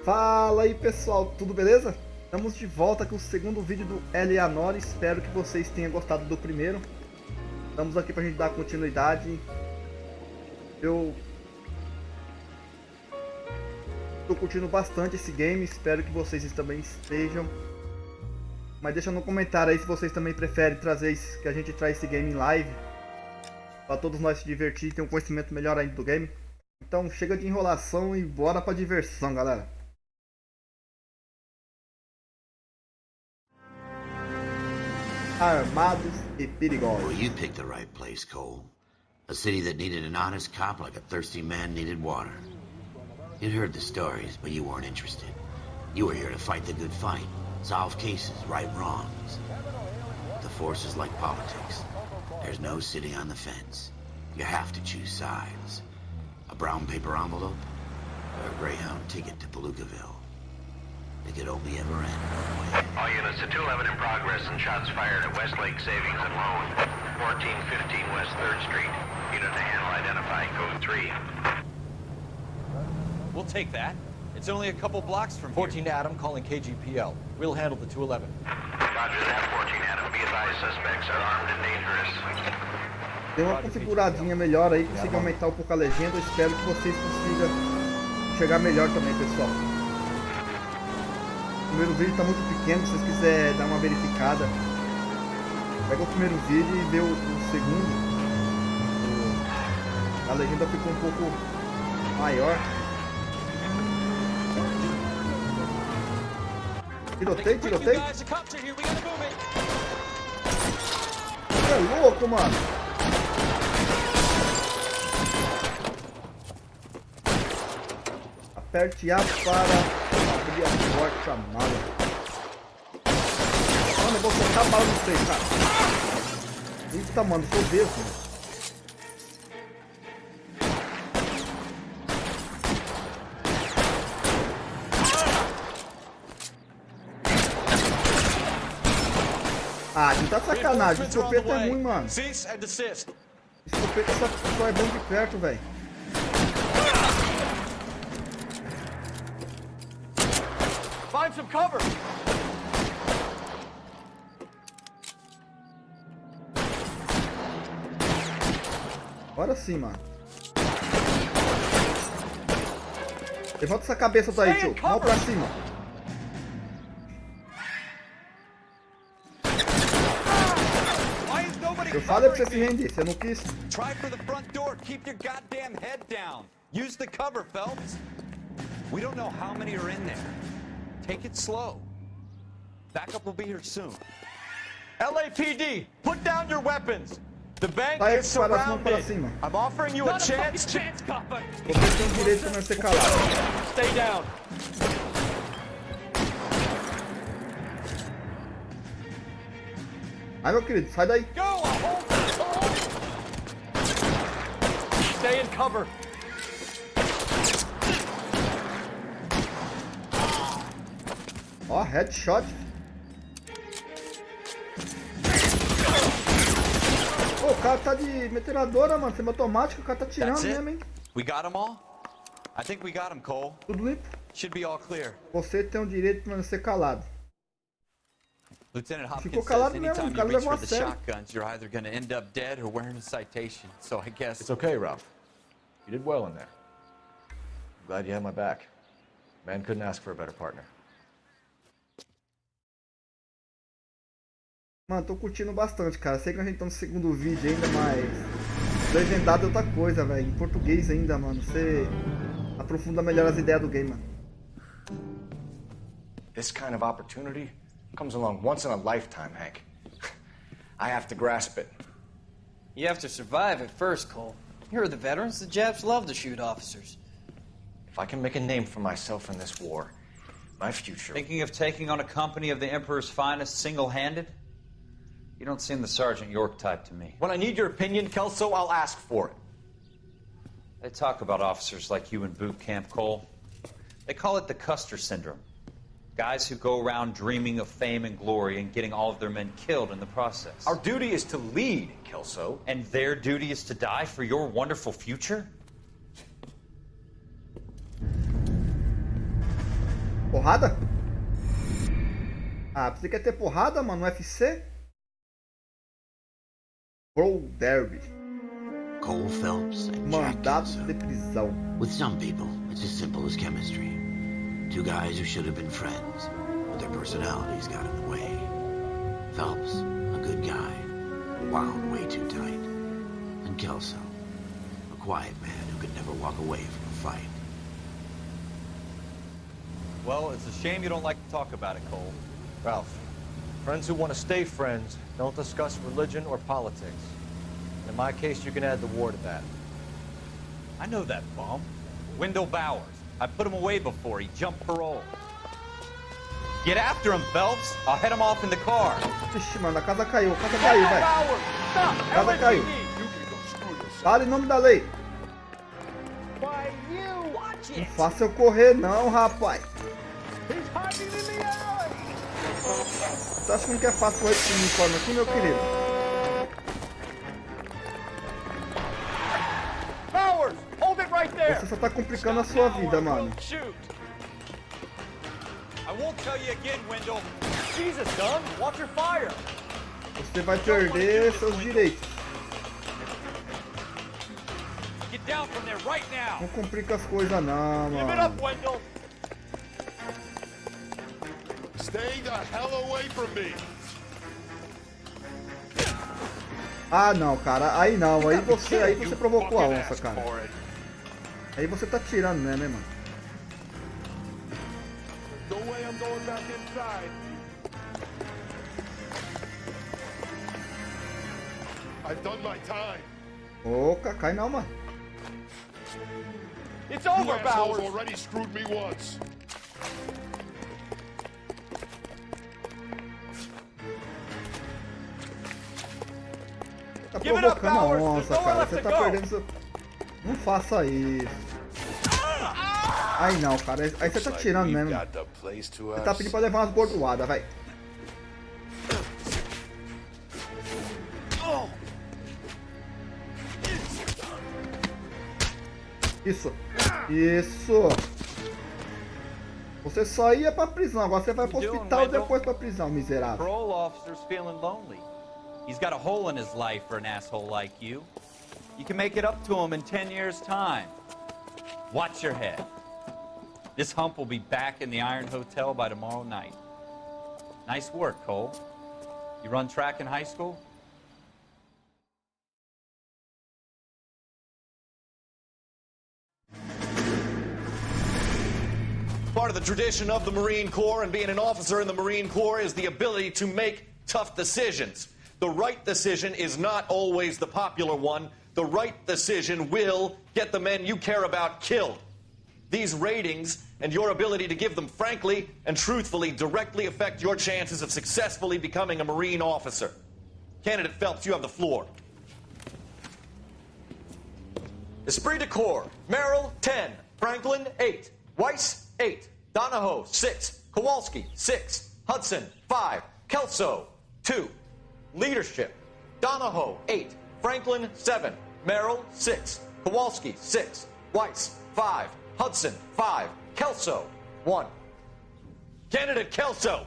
Fala aí pessoal, tudo beleza? Estamos de volta com o segundo vídeo do L.A Noire. Espero que vocês tenham gostado do primeiro. Estamos aqui pra gente dar continuidade. Eu tô curtindo bastante esse game, espero que vocês também estejam. Mas deixa no comentário aí se vocês também preferem trazer que a gente traz esse game em live, para todos nós se divertir e ter um conhecimento melhor ainda do game. Então chega de enrolação e bora pra diversão, galera. Armados e perigosos. Well, you picked the right place, Cole. A city that needed an honest cop like a thirsty man needed water. You'd heard the stories, but you weren't interested. You were here to fight the good fight, solve cases, right wrongs. The force is like politics. There's no sitting on the fence. You have to choose sides. A brown paper envelope or a Greyhound ticket to Palookaville. It could only ever end one way. All units to 211 in progress and shots fired at Westlake Savings and Loan, 1415 West 3rd Street. Unit to handle identifying code 3. We'll take that. It's only a couple blocks from 14 to Adam calling KGPL. We'll handle the 211. Roger that, 14 Adam. Be advised, suspects are armed and dangerous. Deu uma configuradinha melhor aí, consegui aumentar um pouco a legenda. Espero que vocês consigam chegar melhor também, pessoal. O primeiro vídeo está muito pequeno, se vocês quiserem dar uma verificada, pega o primeiro vídeo e vê o segundo. A legenda ficou um pouco maior. Tiroteio, tiroteio. Você é louco, mano. Aperte A para abrir a porta chamada. Mano, eu vou soltar a bala no freio, cara. Eita, mano, sou desse. Ah, que tá sacanagem. Esse escopeta é ruim, mano. Esse escopeta só é bom de perto, velho. Find some cover. Agora sim, mano. Levanta essa cabeça daí, tio. Mão pra cima. Eu falei pra você se render, você não quis? Try for the front door. Keep your goddamn head down. Use the cover, Phelps. We don't know how many are in there. Take it slow. Backup will be here soon. LAPD, put down your weapons. The bank Vai is para as mãos para surrounded. cima. I'm offering you a chance to... Você tem o direito de não ser calado. Stay down. Ai, meu querido, sai daí. Go! Stay in cover. Ó, headshot. Pô, o cara tá de metralhadora, mano. Semi-automático, o cara tá tirando mesmo, hein? We got them all? I think we got them, Cole. Tudo limpo. Should be all clear. Você tem o direito de não ser calado. Lieutenant Ficou Hopkins calado says mesmo, anytime o cara you reach levou for a the sério. shotguns, you're either going to end up dead or wearing a citation. So I guess... It's okay, Ralph. You did well in there. I'm glad you had my back. Man couldn't ask for a better partner. Mano, tô curtindo bastante, cara. Sei que a gente tá no segundo vídeo ainda, mas... Legendado é outra coisa, velho. Em português ainda, mano. Você aprofunda melhor as ideias do game, mano. This kind of opportunity comes along once in a lifetime, Hank. I have to grasp it. You have to survive it first, Cole. Here are the veterans. The Japs love to shoot officers. If I can make a name for myself in this war, my future... Thinking of taking on a company of the Emperor's finest single-handed? You don't seem the Sergeant York type to me. When I need your opinion, Kelso, I'll ask for it. They talk about officers like you in boot camp, Cole. They call it the Custer syndrome. Guys who go around dreaming of fame and glory and getting all of their men killed in the process. Our duty is to lead, Kelso. And their duty is to die for your wonderful future? porrada? Ah, você quer ter porrada, mano, no UFC? Pro Derby. Cole Phelps and Jack Mandato Kelso. de prisão. With some people, it's as simple as chemistry. Two guys who should have been friends, but their personalities got in the way. Phelps, a good guy, wound way too tight. And Kelso, a quiet man who could never walk away from a fight. Well, it's a shame you don't like to talk about it, Cole. Ralph, friends who want to stay friends don't discuss religion or politics. In my case, you can add the war to that. I know that bum. Wendell Bowers. I put him away before he jumped parole. Get after him, Phelps. I'll head him off in the car. Vixe, mano, a casa caiu, velho. Bowers, stop! A casa caiu. Fala em nome da lei. Why you watch Não it? faça eu correr não, rapaz. He's hiding in the alley. Você acha que não quer fácil correr com esse uniforme aqui, meu querido? Bowers, hold it right there. Você só tá complicando a sua vida, mano. Shoot. I won't tell you again, Wendell. Jesus, Dunn, watch your fire. Você vai perder seus direitos. Get down from there right now. Não complica as coisas não, Give it mano. up, Wendell. Stay the hell away from me. Ah não, cara, aí não, aí você provocou a onça, cara. Aí você tá tirando, né, mano? No way I'm going back inside. I've done my time. Ô, cai não, mano. It's You over, assholes Bowers. already screwed me once. Tá Give it up, provocando a Bowers. onça, There's nowhere cara. left Você to tá go. perdendo seu... Não faça isso. Aí não, cara. Aí você tá tirando, né, mano? Got the place to Você tá pedindo pra levar umas bordoadas, vai. Isso. Isso. Você só ia pra prisão, agora você vai pro hospital e depois pra prisão, miserável. Parole officer's feeling lonely. He's got a hole in his life for an asshole like you. You can make it up to him in 10 years' time. Watch your head. This hump will be back in the Iron Hotel by tomorrow night. Nice work, Cole. You run track in high school? Part of the tradition of the Marine Corps and being an officer in the Marine Corps is the ability to make tough decisions. The right decision is not always the popular one. The right decision will get the men you care about killed. These ratings and your ability to give them frankly and truthfully directly affect your chances of successfully becoming a Marine officer. Candidate Phelps, you have the floor. Esprit de Corps, Merrill, 10. Franklin, 8. Weiss, 8. Donahoe, 6. Kowalski, 6. Hudson, 5. Kelso, 2. Leadership, Donahoe, 8. Franklin, 7. Merrill, 6. Kowalski, 6. Weiss, 5. Hudson, 5. Kelso, 1. Candidate Kelso!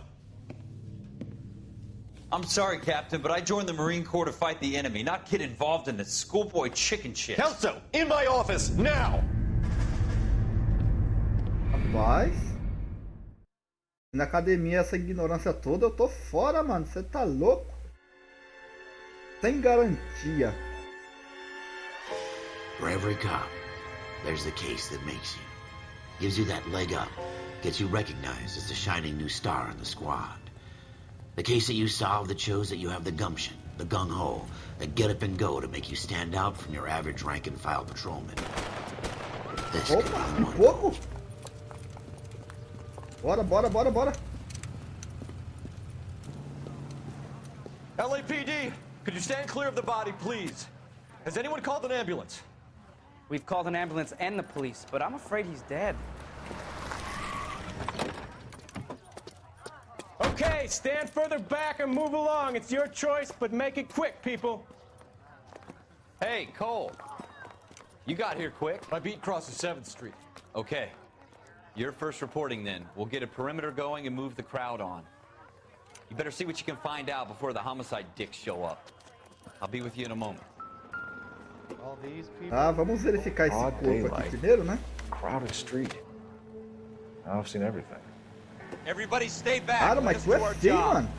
I'm sorry, Captain, but I joined the Marine Corps to fight the enemy, not get involved in this schoolboy chicken shit. Kelso, in my office, now! Rapaz. Na academia, essa ignorância toda, eu tô fora, mano. Você tá louco? Sem garantia. For every cop, there's the case that makes you. Gives you that leg up. Gets you recognized as the shining new star in the squad. The case that you solve that shows that you have the gumption, the gung-ho, the get up and go to make you stand out from your average rank and file patrolman. This could be Opa, the um one. pouco. Bora, bora, bora, bora. LAPD, could you stand clear of the body, please? Has anyone called an ambulance? We've called an ambulance and the police, but I'm afraid he's dead. Okay, stand further back and move along. It's your choice, but make it quick, people. Hey, Cole. You got here quick. My beat crosses 7th Street. Okay. You're first reporting then. We'll get a perimeter going and move the crowd on. You better see what you can find out before the homicide dicks show up. I'll be with you in a moment. Ah, vamos verificar esse corpo aqui primeiro, né? Crowded street. Now I've seen everything. Everybody stay back. Cara, mas tu é feio, mano.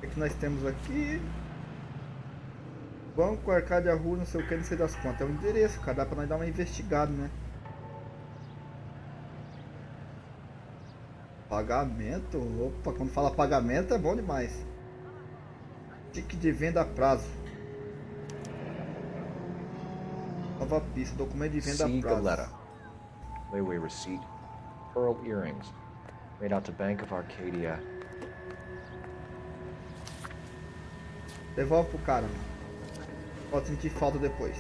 O que nós temos aqui? Banco, Arcádia, Rua, não sei o que, não sei das quantas. É o endereço, cara. Dá pra nós dar uma investigada, né? Pagamento? Opa, quando fala pagamento é bom demais. Tique de venda a prazo. Nova pista, documento de venda a prazo. Layaway receipt. Pearl earrings. Made out to Bank of Arcadia. Devolve pro cara, mano. Pode sentir falta depois.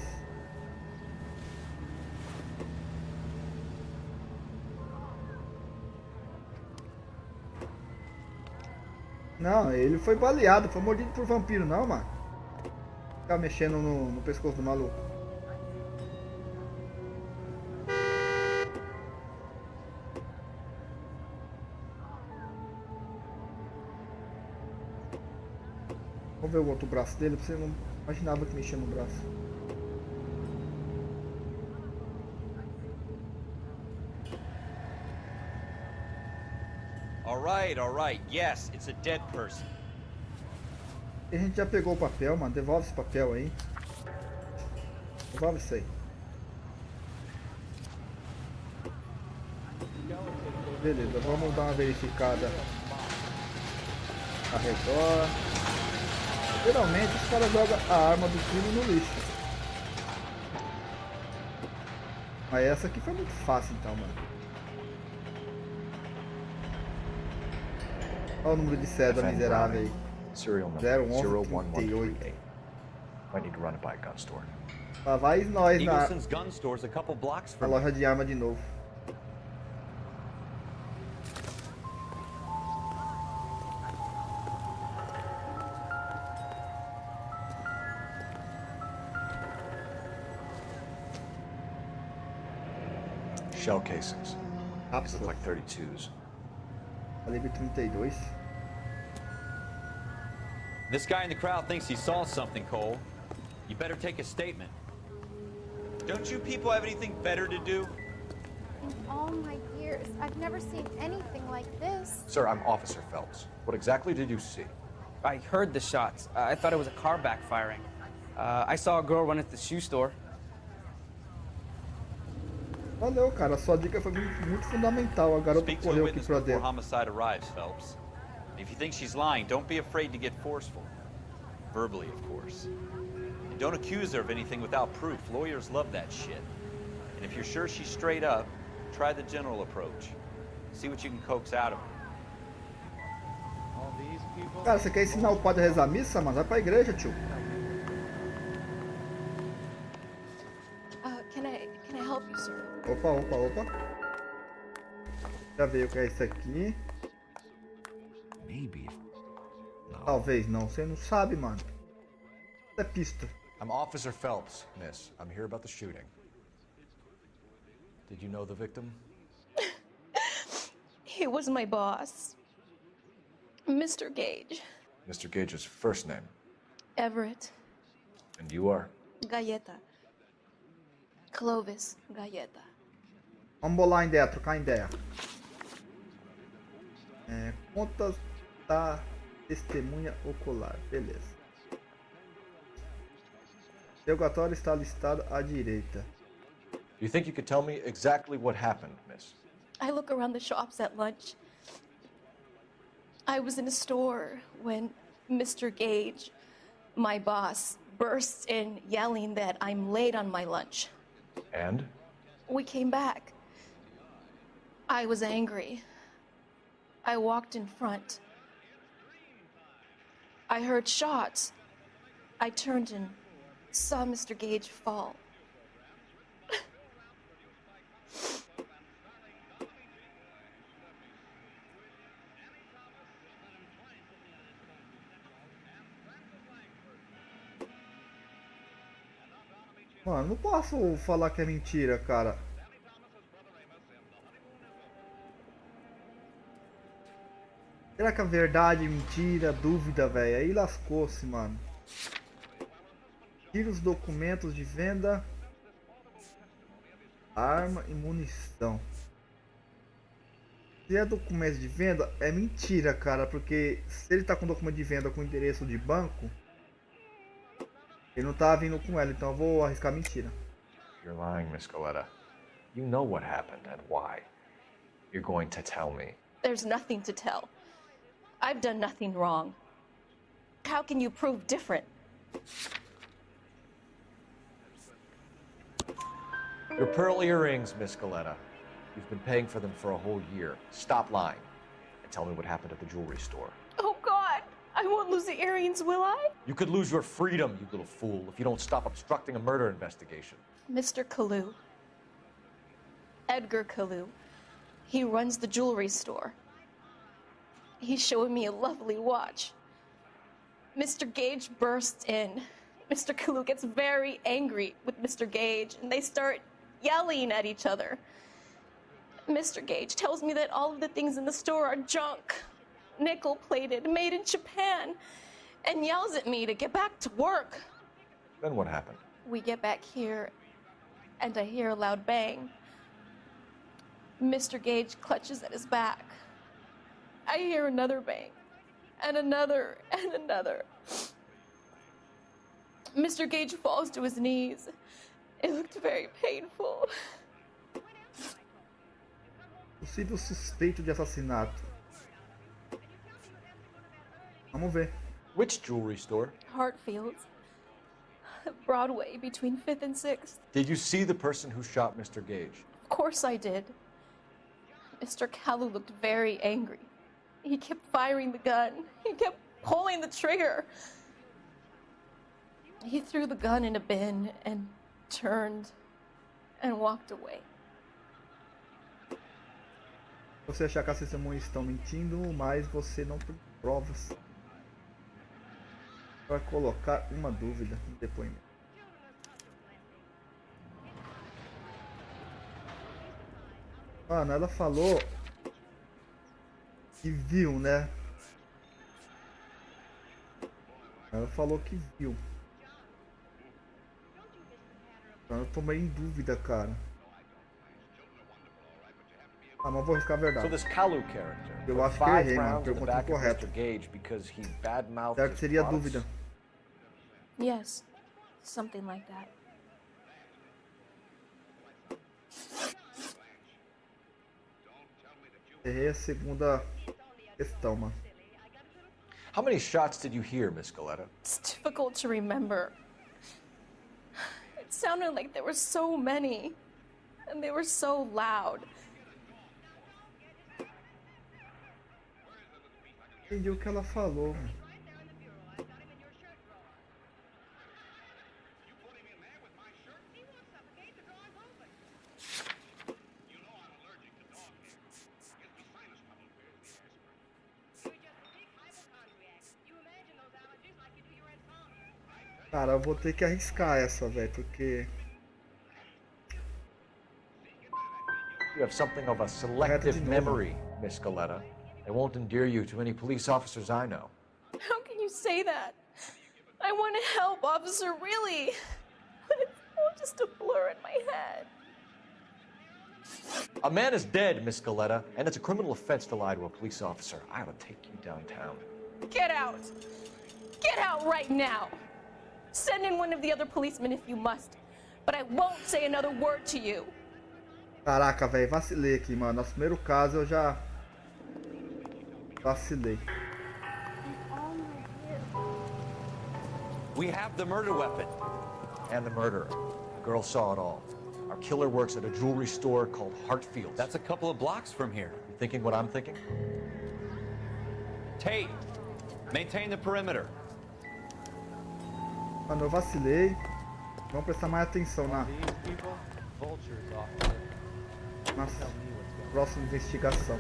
Não, ele foi baleado, foi mordido por vampiro, não, mano. Ficar mexendo no pescoço do maluco. Vamos ver o outro braço dele, você não imaginava que mexia no braço. All right. Yes, it's a dead person. A gente já pegou o papel, mano. Devolve esse papel aí. Devolve isso aí. Beleza, vamos dar uma verificada ao redor. Geralmente os caras jogam a arma do crime no lixo. Mas essa aqui foi muito fácil então, mano. Olha o número de cédula miserável aí. Serial number 01138. Might need to run it by a gun store. Lá vai nós Eagleson's gun store's a couple blocks na from loja de arma de novo. Shell casings. These look Cápsula. like 32s. Calibre 32. This guy in the crowd thinks he saw something, Cole. You better take a statement. Don't you people have anything better to do? In all my years, I've never seen anything like this. Sir, I'm Officer Phelps. What exactly did you see? I heard the shots. I thought it was a car backfiring. I saw a girl run at the shoe store. Valeu, cara. A sua dica foi muito fundamental. A garota Speak to a correu aqui witness pra before dentro. homicide arrives, Phelps. If you think she's lying, don't be afraid to get forceful. Verbally, of course. And don't accuse her of anything without proof. Lawyers love that shit. And if you're sure she's straight up, try the general approach. See what you can coax out of her. Cara, você quer ensinar o padre a rezar a missa, mano? Vai pra igreja, tio. Can I help you, sir? Opa. Já veio o que é isso aqui. Maybe. Talvez não, você não sabe, mano. Isso é pista. I'm Officer Phelps, miss. I'm here about the shooting. Did you know the victim? He was my boss, Mr. Gage. Mr. Gage's first name. Everett. And you are? Galleta. Clovis Galleta. Vamos bolar a ideia, trocar ideia. Contas da testemunha ocular. Beleza. Interrogatório está listado à direita. Do you think you could tell me exactly what happened, miss? I look around the shops at lunch. I was in a store when Mr. Gage, my boss, bursts in yelling that I'm late on my lunch. And? We came back. I was angry. I walked in front. I heard shots. I turned and saw Mr. Gage fall. Mano, não posso falar que é mentira, cara. Será que é verdade, mentira, dúvida, velho? Aí lascou-se, mano. Tira os documentos de venda. Arma e munição. Se é documento de venda, é mentira, cara. Porque se ele tá com documento de venda com endereço de banco, ele não tá vindo com ela. Então eu vou arriscar mentira. You're lying, Miss Coletta. You know what happened and why. You're going to tell me. There's nothing to tell. I've done nothing wrong. How can you prove different? Your pearl earrings, Miss Coletta. You've been paying for them for a whole year. Stop lying and tell me what happened at the jewelry store. Oh, God. I won't lose the earrings, will I? You could lose your freedom, you little fool, if you don't stop obstructing a murder investigation. Mr. Kalu. Edgar Kalu. He runs the jewelry store. He's showing me a lovely watch. Mr. Gage bursts in. Mr. Kalu gets very angry with Mr. Gage, and they start yelling at each other. Mr. Gage tells me that all of the things in the store are junk, nickel-plated, made in Japan, and yells at me to get back to work. Then what happened? We get back here, and I hear a loud bang. Mr. Gage clutches at his back. I hear another bang, and another, and another. Mr. Gage falls to his knees. It looked very painful. Possível suspeito de assassinato. Vamos ver. Which jewelry store? Hartfield's. Broadway, between 5th and 6th. Did you see the person who shot Mr. Gage? Of course I did. Mr. Kalu looked very angry. He kept firing the gun. He kept pulling the trigger. He threw the gun in a bin and turned and walked away. Você achar que as testemunhas estão mentindo, mas você não tem provas para colocar uma dúvida no depoimento. Mano, ela falou que viu, né? Ela falou que viu. Eu tô meio em dúvida, cara. Ah, mas vou arriscar a verdade. So this Kalu character. Eu acho que eu errei, mano. Pergunta incorreta. Certo, seria dúvida. Yes, something like that. Errei a segunda questão, mano. How many shots did you hear, Miss Coletta? It's difficult to remember. It sounded like there were so many, and they were so loud. Entendi o que ela falou. Cara, eu vou ter que arriscar essa, velho, porque... You have something of a selective memory, Miss Coletta. It won't endear you to any police officers I know. How can you say that? I want to help, officer, really. But it's all just a blur in my head. A man is dead, Miss Coletta, and it's a criminal offense to lie to a police officer. I ought to take you downtown. Get out. Get out right now. Send in one of the other policemen if you must. But I won't say another word to you. Caraca, velho, vacilei aqui, mano. Nosso primeiro caso eu já... vacilei. We have the murder weapon. And the murderer. The girl saw it all. Our killer works at a jewelry store called Hartfield's. That's a couple of blocks from here. You thinking what I'm thinking? Tate, maintain the perimeter. Mano, eu vacilei. Vamos prestar mais atenção na próxima investigação.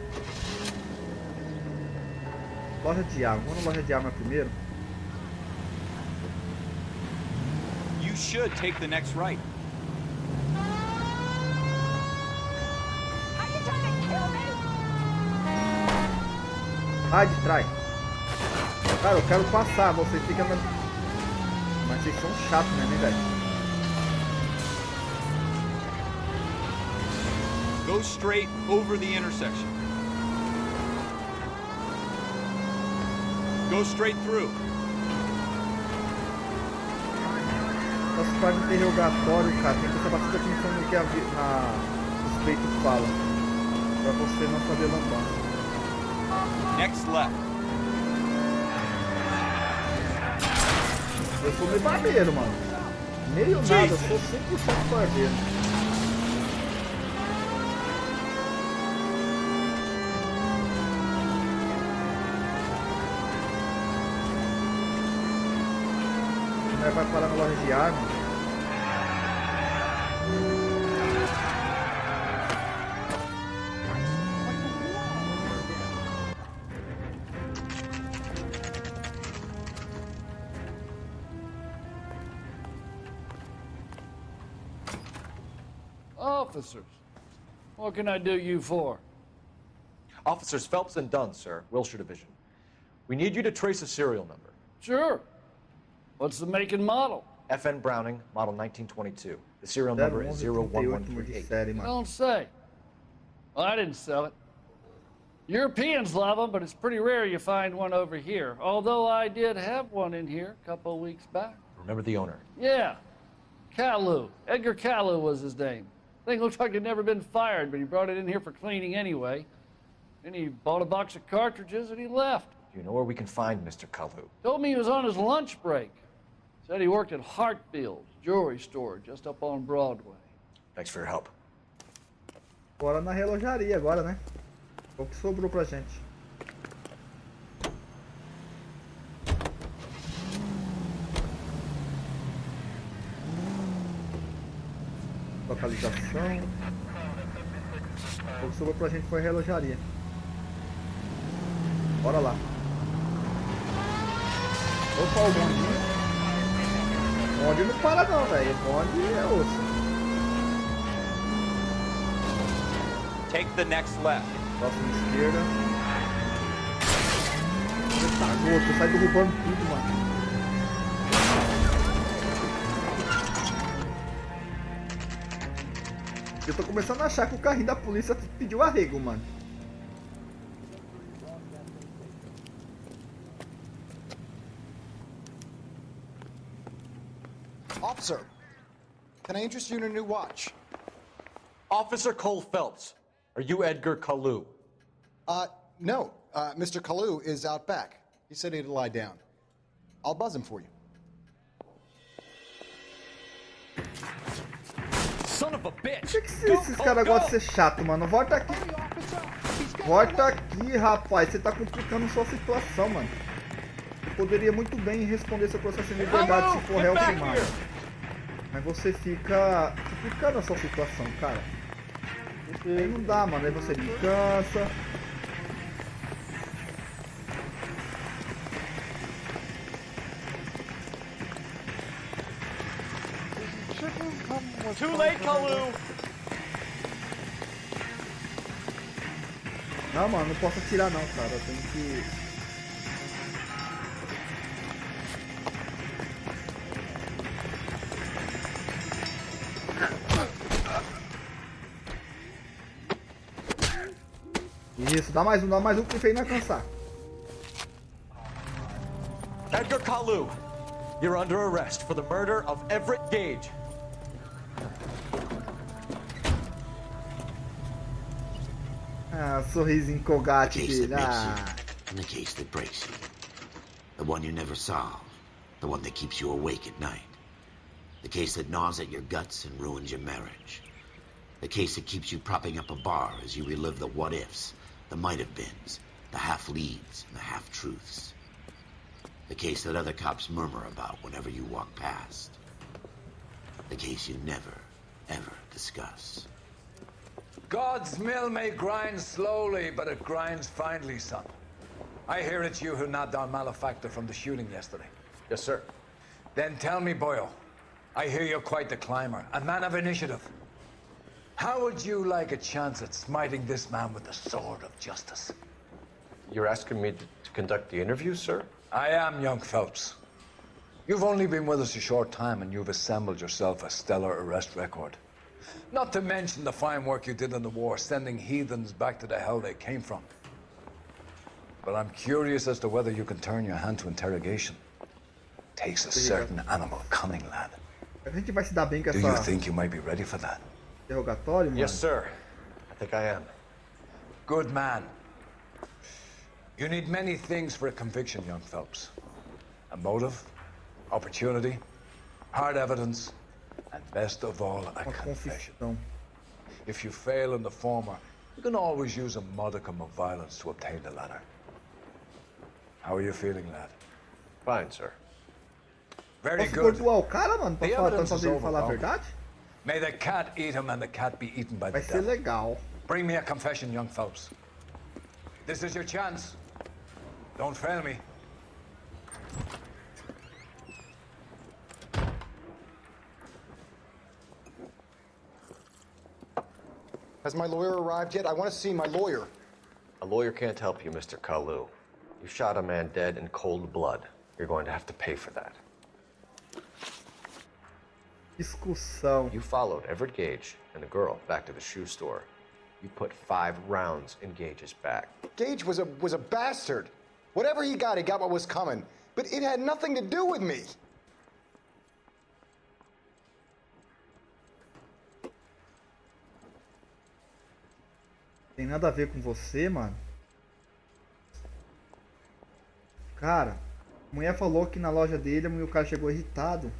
Loja de arma. Vamos na loja de arma primeiro. You should take the next right. Vai de trás. Cara, eu quero passar, vocês ficam... Mas vocês são chatos, né, velho? Go straight over the intersection. Go straight through. Nossa, parte de interrogatório, cara, tem que prestar bastante atenção no que o suspeito fala. Pra você não fazer lambança. Next left. Eu sou meio barbeiro, mano. Meio nada, eu sou 100% barbeiro. Vai parar na loja de arma. Officers, what can I do you for? Officers Phelps and Dunn, sir, Wilshire Division. We need you to trace a serial number. Sure. What's the make and model? FN Browning, model 1922. The serial number is 01138. Don't say. Well, I didn't sell it. Europeans love them, but it's pretty rare you find one over here. Although I did have one in here a couple of weeks back. Remember the owner? Yeah. Kalu. Edgar Kalu was his name. Thing looked like it'd never been fired, but he brought it in here for cleaning anyway. Then he bought a box of cartridges and he left. Do you know where we can find Mr. Kalu? Told me he was on his lunch break. Said he worked at Hartfield's jewelry store just up on Broadway. Thanks for your help. Bora na relojaria agora, né? O que sobrou pra gente? Localização. O que sobrou pra gente foi a relojaria. Bora lá. Opa, o bondinho. O bonde não para não, velho. O bonde é osso. Take the next left. Próxima esquerda. Tá gosto, sai derrubando tudo, mano. Eu tô começando a achar que o carrinho da polícia pediu arrego, mano. Officer, can I interest you in a new watch? Officer Cole Phelps, are you Edgar Kalu? No. Mr. Kalu is out back. He said he'd lie down. I'll buzz him for you. Son of a bitch! Por que esses caras gostam de ser chato, mano? Volta aqui. Volta aqui, rapaz. Você tá complicando sua situação, mano. Eu poderia muito bem responder seu processo em liberdade se for réu primário. Mas você fica complicando a sua situação, cara. Aí não dá, mano. Aí você me cansa. Too late, Kalu! Não, mano, não posso atirar não, cara. Eu tenho que... Isso, dá mais um que fez não cansar. Edgar Kalu, you're under arrest for the murder of Everett Gage. Ah, sorrisinho colgate dele. And the case that breaks you. The one you never solve. The one that keeps you awake at night. The case that gnaws at your guts and ruins your marriage. The case that keeps you propping up a bar as you relive the what-ifs, the might-have-beens, the half-leads, and the half-truths. The case that other cops murmur about whenever you walk past. The case you never, ever discuss. God's mill may grind slowly, but it grinds finely, son. I hear it's you who nabbed our malefactor from the shooting yesterday. Yes, sir. Then tell me, Boyle, I hear you're quite the climber, a man of initiative. How would you like a chance at smiting this man with the sword of justice? You're asking me to conduct the interview, sir? I am, young Phelps. You've only been with us a short time and you've assembled yourself a stellar arrest record. Not to mention the fine work you did in the war, sending heathens back to the hell they came from. But I'm curious as to whether you can turn your hand to interrogation. Takes a certain animal cunning, lad. A gente vai se dar bem com Do you essa think you might be ready for that? interrogatório, mano? Yes, sir. I think I am. Good man. You need many things for a conviction, young Phelps. A motive, opportunity, hard evidence, and best of all, a confession. If you fail in the former, you can always use a modicum of violence to obtain the latter. How are you feeling, lad? Fine, sir. Very Posso good. perdoar o cara, mano? Pra The falar, evidence is fazer ele falar a overwhelming. verdade? May the cat eat him and the cat be eaten by Vai the ser devil. legal. Bring me a confession, young Phelps. This is your chance. Don't fail me. Has my lawyer arrived yet? I want to see my lawyer. A lawyer can't help you, Mr. Kalu. You shot a man dead in cold blood. You're going to have to pay for that. Discussão. You followed Everett Gage and the girl back to the shoe store. You put 5 rounds in Gage's back. Gage was a bastard. Whatever he got what was coming. But it had nothing to do with me. Tem nada a ver com você, mano. Cara, a mulher falou que na loja dele o cara chegou irritado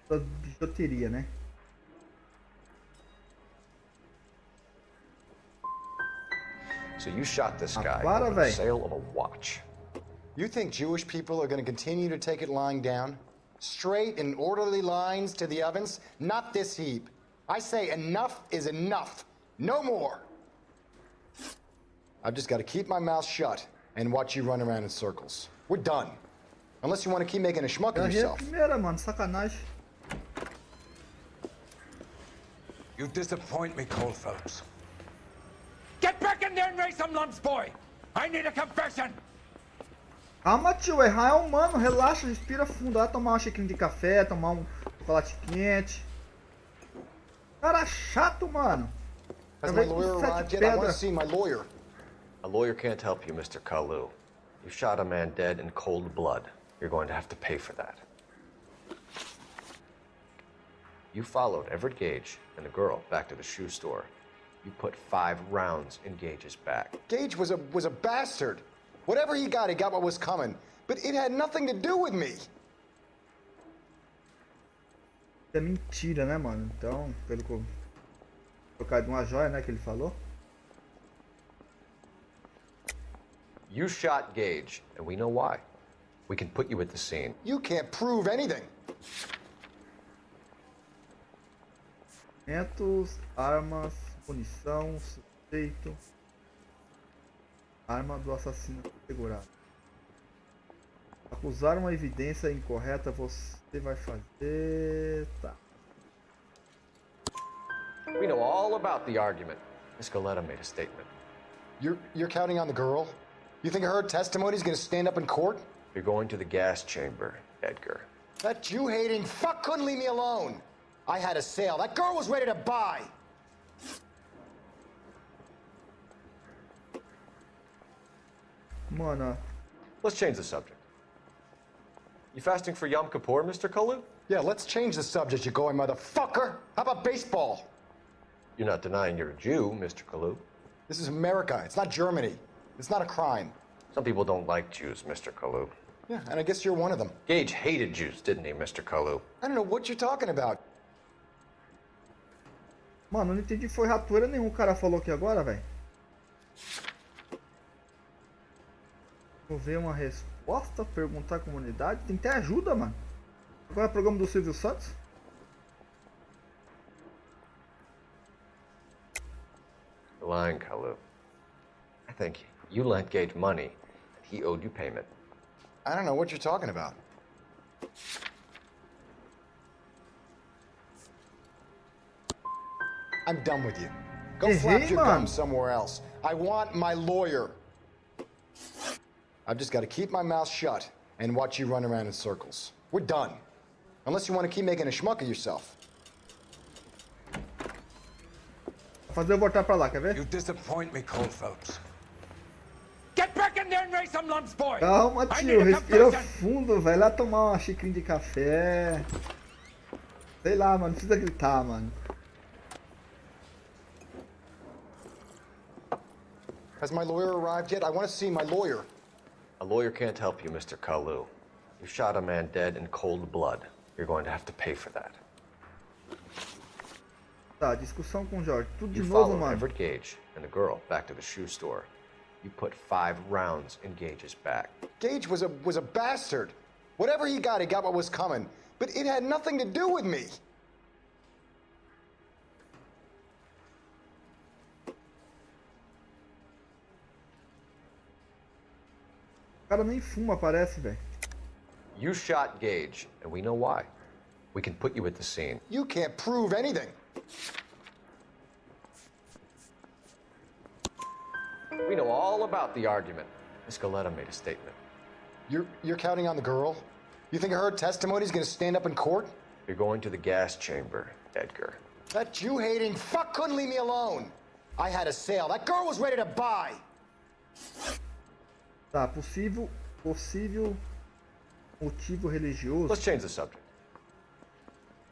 da bijuteria, né? So you shot this guy Para, over the véi. sale of a watch. You think Jewish people are going to continue to take it lying down? Straight and orderly lines to the ovens? Not this heap. I say enough is enough. No more. I've just got to keep my mouth shut and watch you run around in circles. We're done. Unless you want to keep making a schmuck of Errei a yourself. primeira, mano. Sacanagem. You disappoint me, Cole Phelps. Get back in there and raise some lumps, boy! I need a confession! Calma, tio. Errar é humano. Relaxa, respira fundo. Vai tomar uma xícara de café, tomar um chocolate quente. Cara chato, mano. Has Já my veio com lawyer 7 arrived yet? I want to pedras. see my lawyer. A lawyer can't help you, Mr. Kalu. You shot a man dead in cold blood. You're going to have to pay for that. You followed Everett Gage and the girl back to the shoe store. You put 5 rounds in Gage's back. Gage was a bastard. Whatever he got what was coming. But it had nothing to do with me. É mentira, né, mano? Então, pelo que eu... Por causa de uma joia, né, que ele falou. You shot Gage, and we know why. We can put you at the scene. You can't prove anything. Documentos, armas, munição, suspeito. Arma do assassino segurado. Acusar uma evidência incorreta, você vai fazer... Tá. We know all about the argument. Miss Goleta made a statement. You're counting on the girl? You think her testimony is going to stand up in court? You're going to the gas chamber, Edgar. That Jew-hating fuck couldn't leave me alone. I had a sale. That girl was ready to buy. Mano, Let's change the subject. You fasting for Yom Kippur, Mr. Kalu? Yeah, let's change the subject, you going motherfucker. How about baseball? You're not denying you're a Jew, Mr. Kalu. This is America. It's not Germany. It's not a crime. Some people don't like Jews, Mr. Kalu. Yeah, and I guess you're one of them. Gage hated Jews, didn't he, Mr. Kalu? I don't know what you're talking about. mano, não entendi, foi ratoeira nenhum o cara falou aqui agora, velho. Vou ver uma resposta, perguntar à comunidade. Tem que ter ajuda, mano. Qual é o programa do Silvio Santos? You're lying, Kalu. I think you lent Gage money, and he owed you payment. I don't know what you're talking about. I'm done with you. Go flap your gums somewhere else. I want my lawyer. I've just got to keep my mouth shut and watch you run around in circles. We're done. Unless you want to keep making a schmuck of yourself. Vou fazer eu voltar pra lá, quer ver? You disappoint me, Cole Phelps. Get back in there and raise some lumps, boy! Calma, I tio. need a Respira confession. fundo. Vai lá tomar uma xicrinha de café. Sei lá, mano. Não precisa gritar, mano. Has my lawyer arrived yet? I want to see my lawyer. A lawyer can't help you, Mr. Kalu. You shot a man dead in cold blood. You're going to have to pay for that. Tá, discussão com o Jorge. Tudo de You novo, follow mano. Everett Gage and the girl back to the shoe store. You put 5 rounds in Gage's back. Gage was a bastard. Whatever he got what was coming. But it had nothing to do with me. O cara nem fuma, parece, velho. You shot Gage, and we know why. We can put you at the scene. You can't prove anything. We know all about the argument. Miss Galetta made a statement. You're counting on the girl? You think her testimony's gonna stand up in court? You're going to the gas chamber, Edgar. That Jew-hating fuck couldn't leave me alone. I had a sale. That girl was ready to buy. Tá, possível motivo religioso. Let's change the subject.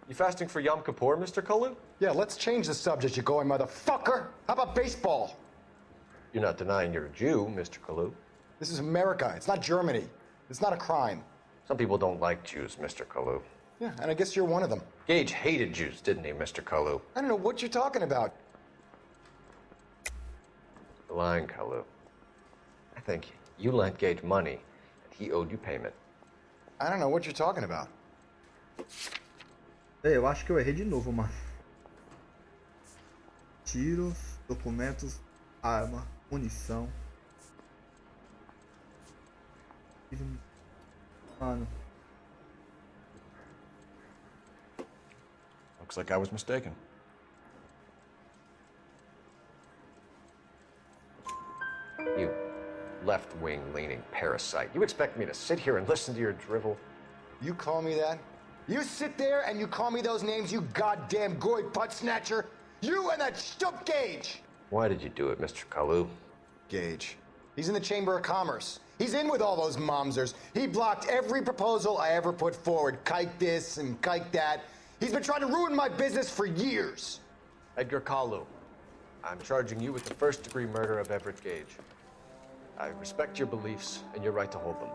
You fasting for Yom Kippur, Mr. Kalu? Yeah, let's change the subject, you going motherfucker. How about baseball? You're not denying you're a Jew, Mr. Kalu. This is America. It's not Germany. It's not a crime. Some people don't like Jews, Mr. Kalu. Yeah, and I guess you're one of them. Gage hated Jews, didn't he, Mr. Kalu? I don't know what you're talking about. You're lying, Kalu. I think you lent Gage money, and he owed you payment. I don't know what you're talking about. Eu acho que eu errei de novo, mano. Tiros, documentos, arma, munição. Mano. Looks like I was mistaken. You left-wing leaning parasite. You expect me to sit here and listen to your drivel? You call me that? You sit there and you call me those names, you goddamn goy butt snatcher? You and that stup Gage! Why did you do it, Mr. Kalu? Gage. He's in the Chamber of Commerce. He's in with all those momsers. He blocked every proposal I ever put forward. Kike this and kike that. He's been trying to ruin my business for years. Edgar Kalu, I'm charging you with the first-degree murder of Everett Gage. I respect your beliefs and your right to hold them.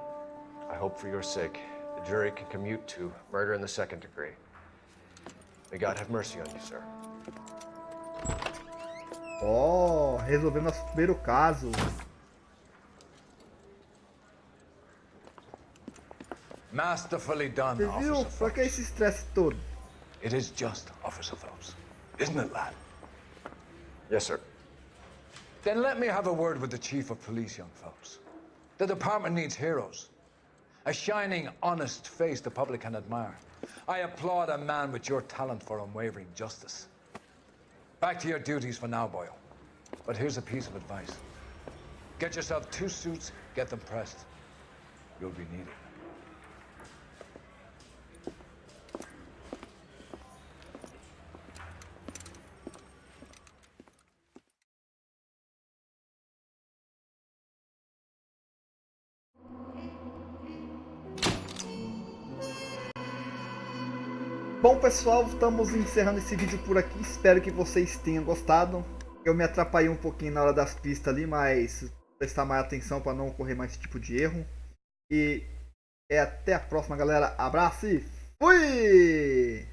I hope for your sake the jury can commute to murder in the second degree. May God have mercy on you, sir. Oh, resolvemos nosso primeiro caso. Masterfully done, Você viu? Officer Pra que esse estresse todo? It is just, Officer Phelps. Isn't it, lad? Yes, sir. Then let me have a word with the Chief of Police, young Phelps. The department needs heroes. A shining, honest face the public can admire. I applaud a man with your talent for unwavering justice. Back to your duties for now, Boyle. But here's a piece of advice. Get yourself 2 suits, get them pressed. You'll be needed. Bom, pessoal, estamos encerrando esse vídeo por aqui. Espero que vocês tenham gostado. Eu me atrapalhei um pouquinho na hora das pistas ali, mas prestar mais atenção para não ocorrer mais esse tipo de erro. E até a próxima, galera. Abraço e fui!